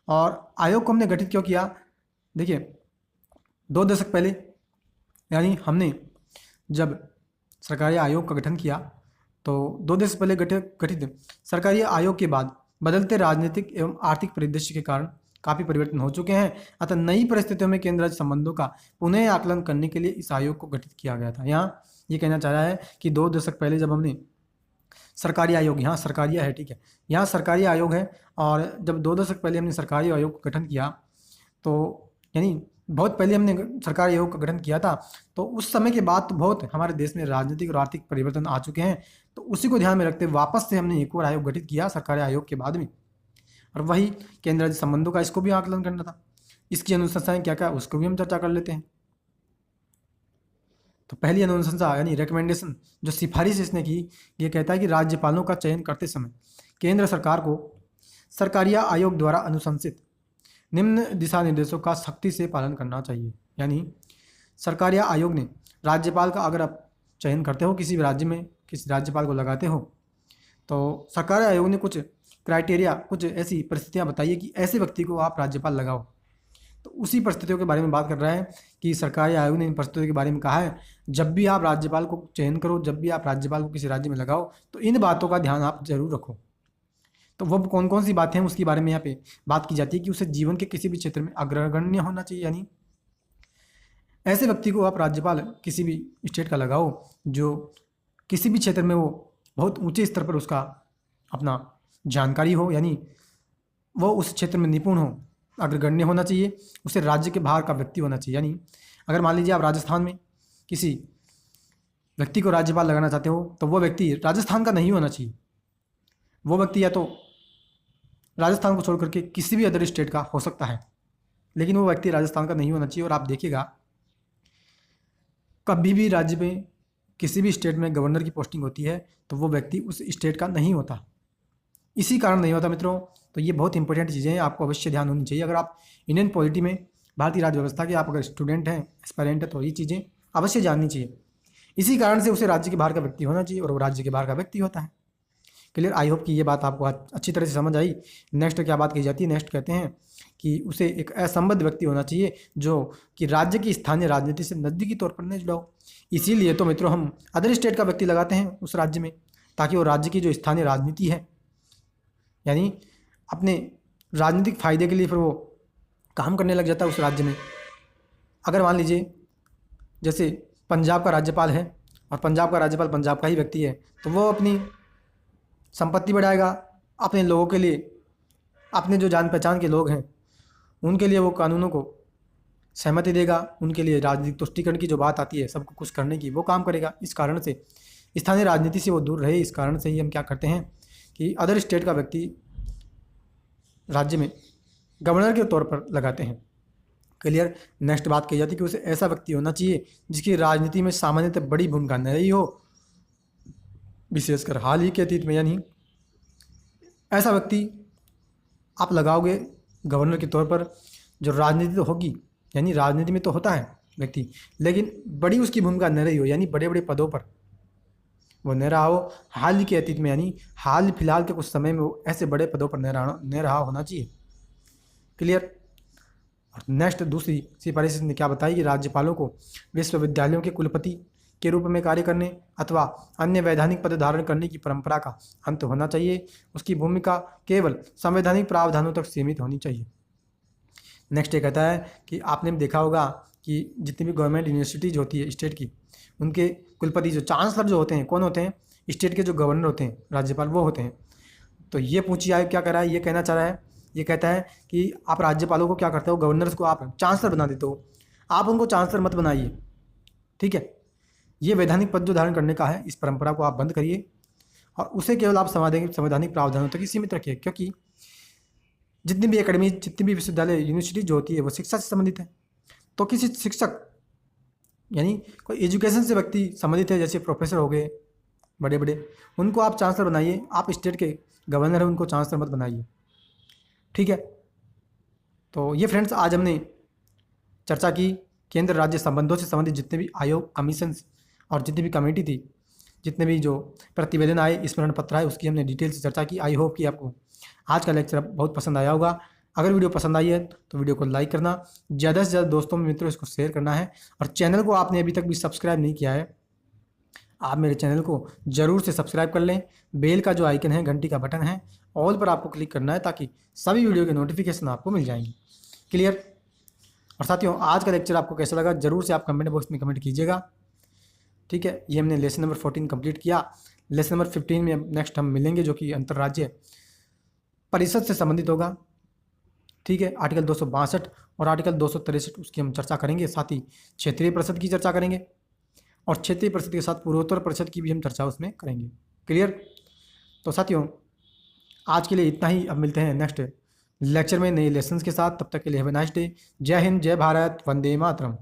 और आयोग को हमने गठित क्यों किया? देखिए 2 दशक पहले, यानी हमने जब सरकारी आयोग का गठन किया तो 2 दशक पहले गठित सरकारी आयोग के बाद बदलते राजनीतिक एवं आर्थिक परिदृश्य के कारण काफ़ी परिवर्तन हो चुके हैं। अतः नई परिस्थितियों में केंद्र राज्य संबंधों का पुनः आकलन करने के लिए इस आयोग को गठित किया गया था। यहाँ ये कहना चाह रहा है कि 2 दशक पहले जब हमने सरकारी आयोग, यहाँ सरकारिया है, ठीक है, यहाँ सरकारी आयोग है, और जब 2 दशक पहले हमने सरकारी आयोग का गठन किया तो यानी बहुत पहले हमने सरकारी आयोग का गठन किया था, तो उस समय के बाद तो बहुत हमारे देश में राजनीतिक और आर्थिक परिवर्तन आ चुके हैं। तो उसी को ध्यान में रखते हुए वापस से हमने एक और आयोग गठित किया सरकारी आयोग के बाद में, और वही केंद्र राज्य संबंधों का, इसको भी आकलन करना था। इसकी अनुशंसाएं क्या क्या, उसको भी हम चर्चा कर लेते हैं। तो पहली अनुशंसा यानी रिकमेंडेशन, जो सिफारिश इसने की, ये कहता है कि राज्यपालों का चयन करते समय केंद्र सरकार को सरकारिया आयोग द्वारा अनुशंसित निम्न दिशा निर्देशों का सख्ती से पालन करना चाहिए। यानी सरकारिया आयोग ने राज्यपाल का, अगर आप चयन करते हो किसी भी राज्य में, किसी राज्यपाल को लगाते हो, तो सरकारी आयोग ने कुछ क्राइटेरिया, कुछ ऐसी परिस्थितियां बताई है कि ऐसे व्यक्ति को आप राज्यपाल लगाओ। तो उसी परिस्थितियों के बारे में बात कर रहा है कि सरकारी आयोग ने इन परिस्थितियों के बारे में कहा है, जब भी आप राज्यपाल को चयन करो, जब भी आप राज्यपाल को किसी राज्य में लगाओ, तो इन बातों का ध्यान आप जरूर रखो। तो वो कौन कौन सी बातें हैं उसके बारे में यहाँ पे बात की जाती है कि उसे जीवन के किसी भी क्षेत्र में अग्रगण्य होना चाहिए। यानी ऐसे व्यक्ति को आप राज्यपाल किसी भी स्टेट का लगाओ जो किसी भी क्षेत्र में वो बहुत ऊंचे स्तर पर उसका अपना जानकारी हो, यानी वो उस क्षेत्र में निपुण हो, अग्रगण्य होना चाहिए। उसे राज्य के बाहर का व्यक्ति होना चाहिए। यानी अगर मान लीजिए आप राजस्थान में किसी व्यक्ति को राज्यपाल लगाना चाहते हो, तो वो व्यक्ति राजस्थान का नहीं होना चाहिए। वो व्यक्ति या तो राजस्थान को छोड़ करके किसी भी अदर स्टेट का हो सकता है, लेकिन वो व्यक्ति राजस्थान का नहीं होना चाहिए। और आप देखिएगा कभी भी राज्य में किसी भी स्टेट में गवर्नर की पोस्टिंग होती है तो वो व्यक्ति उस स्टेट का नहीं होता। इसी कारण नहीं होता मित्रों। तो ये बहुत इंपॉर्टेंट चीज़ें हैं, आपको अवश्य ध्यान होनी चाहिए। अगर आप इंडियन पॉलिटी में, भारतीय राज्य व्यवस्था के आप अगर स्टूडेंट हैं, एस्पायरेंट है, तो ये चीज़ें अवश्य जाननी चाहिए। इसी कारण से उसे राज्य के बाहर का व्यक्ति होना चाहिए और वो राज्य के बाहर का व्यक्ति होता है। क्लियर। आई होप कि ये बात आपको अच्छी तरह से समझ आई। नेक्स्ट क्या बात की जाती है, नेक्स्ट कहते हैं कि उसे एक असंबद्ध व्यक्ति होना चाहिए जो कि राज्य की स्थानीय राजनीति से नज़दीकी तौर पर नहीं जुड़ा हो। इसीलिए तो मित्रों हम अदर स्टेट का व्यक्ति लगाते हैं उस राज्य में, ताकि वो राज्य की जो स्थानीय राजनीति है, यानी अपने राजनीतिक फायदे के लिए फिर वो काम करने लग जाता है उस राज्य में। अगर मान लीजिए जैसे पंजाब का राज्यपाल है और पंजाब का राज्यपाल पंजाब का ही व्यक्ति है, तो वो अपनी संपत्ति बढ़ाएगा अपने लोगों के लिए, अपने जो जान पहचान के लोग हैं उनके लिए वो कानूनों को सहमति देगा, उनके लिए राजनीतिक तुष्टीकरण की जो बात आती है सबको कुछ करने की, वो काम करेगा। इस कारण से स्थानीय राजनीति से वो दूर रहे। इस कारण से ही हम क्या करते हैं कि अदर स्टेट का व्यक्ति राज्य में गवर्नर के तौर पर लगाते हैं। क्लियर। नेक्स्ट बात कही जाती है कि उसे ऐसा व्यक्ति होना चाहिए जिसकी राजनीति में सामान्यतः बड़ी भूमिका न रही हो, विशेषकर हाल ही के अतीत में। यानी ऐसा व्यक्ति आप लगाओगे गवर्नर के तौर पर जो राजनीति तो होगी, यानी राजनीति में तो होता है व्यक्ति, लेकिन बड़ी उसकी भूमिका न रही हो, यानी बड़े बड़े पदों पर वो न रहा हो हाल ही के अतीत में, यानी हाल फिलहाल के कुछ समय में वो ऐसे बड़े पदों पर न रहा होना चाहिए। क्लियर। और नेक्स्ट दूसरी सिफारिश ने क्या बताई कि राज्यपालों को विश्वविद्यालयों के कुलपति के रूप में कार्य करने अथवा अन्य वैधानिक पद धारण करने की परंपरा का अंत होना चाहिए। उसकी भूमिका केवल संवैधानिक प्रावधानों तक सीमित होनी चाहिए। नेक्स्ट ये कहता है कि आपने भी देखा होगा कि जितनी भी गवर्नमेंट यूनिवर्सिटीज़ होती है स्टेट की, उनके कुलपति जो चांसलर जो होते हैं कौन होते हैं? स्टेट के जो गवर्नर होते हैं, राज्यपाल, वो होते हैं। तो ये पूछिए आयोग क्या कर रहा है, ये कहना चाह रहा है, ये कहता है कि आप राज्यपालों को क्या करते हो, गवर्नर्स को आप चांसलर बना देते हो, आप उनको चांसलर मत बनाइए। ठीक है, ये वैधानिक पद जो धारण करने का है, इस परंपरा को आप बंद करिए और उसे केवल आप संवैधानिक प्रावधानों तक ही सीमित रखिए। क्योंकि जितनी भी एकेडमी, जितनी भी विश्वविद्यालय, यूनिवर्सिटी जो होती है वो शिक्षा से संबंधित है। तो किसी शिक्षक यानी कोई एजुकेशन से व्यक्ति संबंधित है, जैसे प्रोफेसर हो गए बड़े बड़े, उनको आप चांसलर बनाइए। आप स्टेट के गवर्नर हैं, उनको चांसलर मत बनाइए। ठीक है। तो ये फ्रेंड्स आज हमने चर्चा की केंद्र राज्य संबंधों से संबंधित जितने भी आयोग, कमीशन और जितनी भी कमेटी थी, जितने भी जो प्रतिवेदन आए, स्मरण पत्र आए, उसकी हमने डिटेल से चर्चा की। आई होप कि आपको आज का लेक्चर बहुत पसंद आया होगा। अगर वीडियो पसंद आई है तो वीडियो को लाइक करना, ज़्यादा से ज़्यादा दोस्तों में, मित्रों इसको शेयर करना है। और चैनल को आपने अभी तक भी सब्सक्राइब नहीं किया है, आप मेरे चैनल को ज़रूर से सब्सक्राइब कर लें। बेल का जो आइकन है, घंटी का बटन है, ऑल पर आपको क्लिक करना है ताकि सभी वीडियो के नोटिफिकेशन आपको मिल जाएंगे। क्लियर। और साथियों, आज का लेक्चर आपको कैसा लगा ज़रूर से आप कमेंट बॉक्स में कमेंट कीजिएगा। ठीक है, ये हमने लेसन नंबर 14 कंप्लीट किया। लेसन नंबर 15 में नेक्स्ट हम मिलेंगे, जो कि अंतर्राज्य परिषद से संबंधित होगा। ठीक है, आर्टिकल 262 और आर्टिकल 263 उसकी हम चर्चा करेंगे। साथ ही क्षेत्रीय परिषद की चर्चा करेंगे और क्षेत्रीय परिषद के साथ पूर्वोत्तर परिषद की भी हम चर्चा उसमें करेंगे। क्लियर। तो साथियों, आज के लिए इतना ही। अब मिलते हैं नेक्स्ट लेक्चर में नए लेसन्स के साथ। तब तक के लिए हैव अ नाइस डे। जय हिंद, जय भारत, वंदे मातरम।